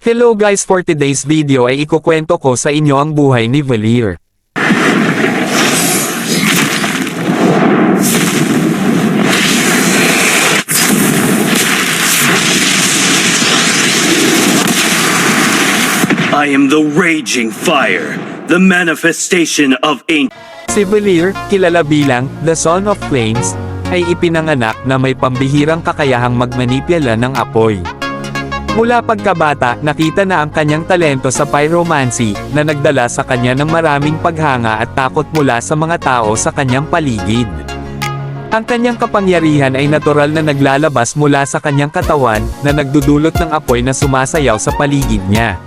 Hello guys, for today's video ay ikukwento ko sa inyo ang buhay ni Valier. I am the raging fire, the manifestation of ancient. Si Valier, kilala bilang The Son of Flames, ay ipinanganak na may pambihirang kakayahang magmanipula ng apoy. Mula pagkabata, nakita na ang kanyang talento sa pyromancy, na nagdala sa kanya ng maraming paghanga at takot mula sa mga tao sa kanyang paligid. Ang kanyang kapangyarihan ay natural na naglalabas mula sa kanyang katawan, na nagdudulot ng apoy na sumasayaw sa paligid niya.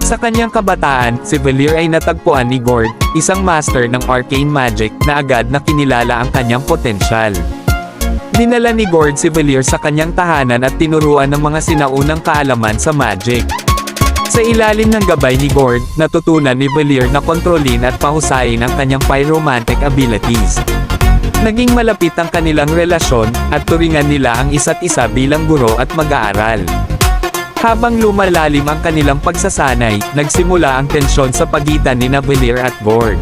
Sa kanyang kabataan, si Valier ay natagpuan ni Gord, isang master ng arcane magic, na agad na kinilala ang kanyang potensyal. Dinala ni Gord si Valier sa kanyang tahanan at tinuruan ng mga sinaunang kaalaman sa magic. Sa ilalim ng gabay ni Gord, natutunan ni Valier na kontrolin at pahusayin ang kanyang pyromantic abilities. Naging malapit ang kanilang relasyon, at turingan nila ang isa't isa bilang guro at mag-aaral. Habang lumalalim ang kanilang pagsasanay, nagsimula ang tensyon sa pagitan ni Valier at Gord.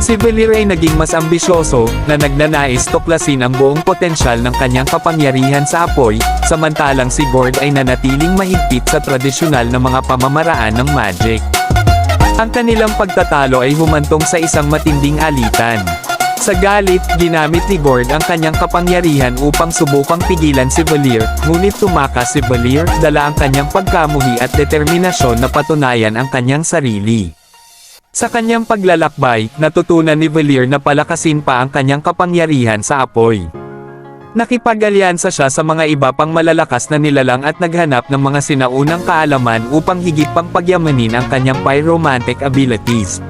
Si Valier ay naging mas ambisyoso, na nagnanais tuklasin ang buong potensyal ng kanyang kapangyarihan sa apoy, samantalang si Gord ay nanatiling mahigpit sa tradisyonal na mga pamamaraan ng magic. Ang kanilang pagtatalo ay humantong sa isang matinding alitan. Sa galit, ginamit ni Gord ang kanyang kapangyarihan upang subukang pigilan si Valier, ngunit tumakas si Valier, dala ang kanyang pagkamuhi at determinasyon na patunayan ang kanyang sarili. Sa kanyang paglalakbay, natutunan ni Valier na palakasin pa ang kanyang kapangyarihan sa apoy. Nakipag-alyansa siya sa mga iba pang malalakas na nilalang at naghanap ng mga sinaunang kaalaman upang higit pang pagyamanin ang kanyang pyromantic abilities.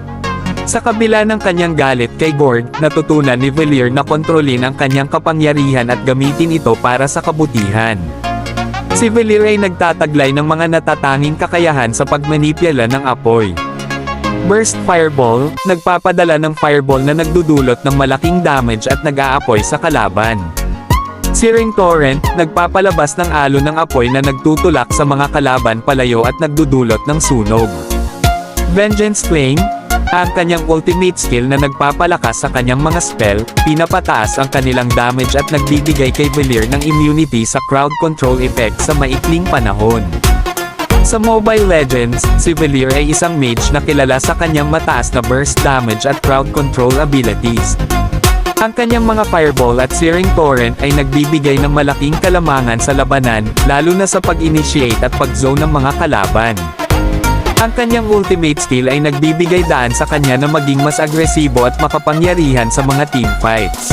Sa kabila ng kanyang galit kay Gord, natutunan ni Valier na kontrolin ang kanyang kapangyarihan at gamitin ito para sa kabutihan. Si Valier ay nagtataglay ng mga natatanging kakayahan sa pagmanipula ng apoy. Burst Fireball, nagpapadala ng fireball na nagdudulot ng malaking damage at nag-aapoy sa kalaban. Searing Torrent, nagpapalabas ng alon ng apoy na nagtutulak sa mga kalaban palayo at nagdudulot ng sunog. Vengeance Flame, ang kanyang ultimate skill na nagpapalakas sa kanyang mga spell, pinapataas ang kanilang damage at nagbibigay kay Valier ng immunity sa crowd control effect sa maikling panahon. Sa Mobile Legends, si Valier ay isang mage na kilala sa kanyang mataas na burst damage at crowd control abilities. Ang kanyang mga Fireball at Searing Torrent ay nagbibigay ng malaking kalamangan sa labanan, lalo na sa pag-initiate at pag-zone ng mga kalaban. Ang kanyang ultimate skill ay nagbibigay daan sa kanya na maging mas agresibo at makapangyarihan sa mga team fights.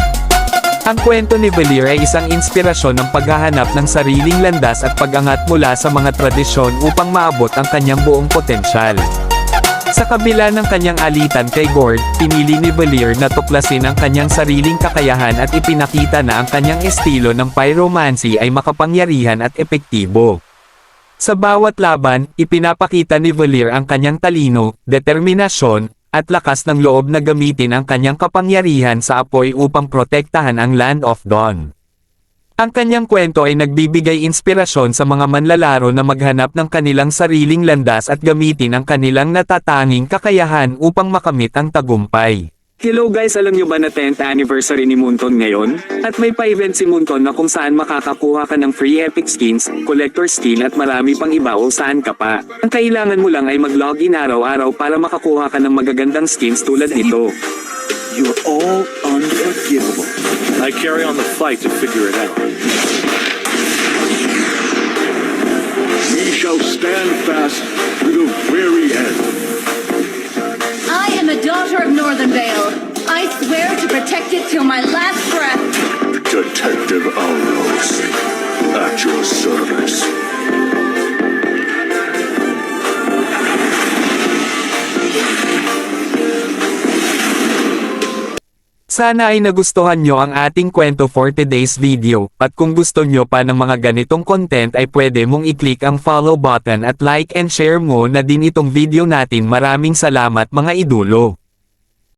Ang kwento ni Valier ay isang inspirasyon ng paghahanap ng sariling landas at pag-angat mula sa mga tradisyon upang maabot ang kanyang buong potensyal. Sa kabila ng kanyang alitan kay Gord, pinili ni Valier na tuklasin ang kanyang sariling kakayahan at ipinakita na ang kanyang estilo ng pyromancy ay makapangyarihan at epektibo. Sa bawat laban, ipinapakita ni Valier ang kanyang talino, determinasyon, at lakas ng loob na gamitin ang kanyang kapangyarihan sa apoy upang protektahan ang Land of Dawn. Ang kanyang kwento ay nagbibigay inspirasyon sa mga manlalaro na maghanap ng kanilang sariling landas at gamitin ang kanilang natatanging kakayahan upang makamit ang tagumpay. Hello guys, alam nyo ba na 10th anniversary ni Moonton ngayon? At may pa-event si Moonton na kung saan makakakuha ka ng free epic skins, collector skin at marami pang iba o saan ka pa. Ang kailangan mo lang ay mag-login araw-araw para makakuha ka ng magagandang skins tulad nito. You're all unforgivable. I carry on the fight to figure it out. We shall stand fast to the very end. I am a daughter of Northern Vale. I swear to protect it till my last breath. Detective Alros, at your service. Sana ay nagustuhan nyo ang ating kwento for today's video, at kung gusto nyo pa ng mga ganitong content ay pwede mong i-click ang follow button at like and share mo na din itong video natin. Maraming salamat mga idolo.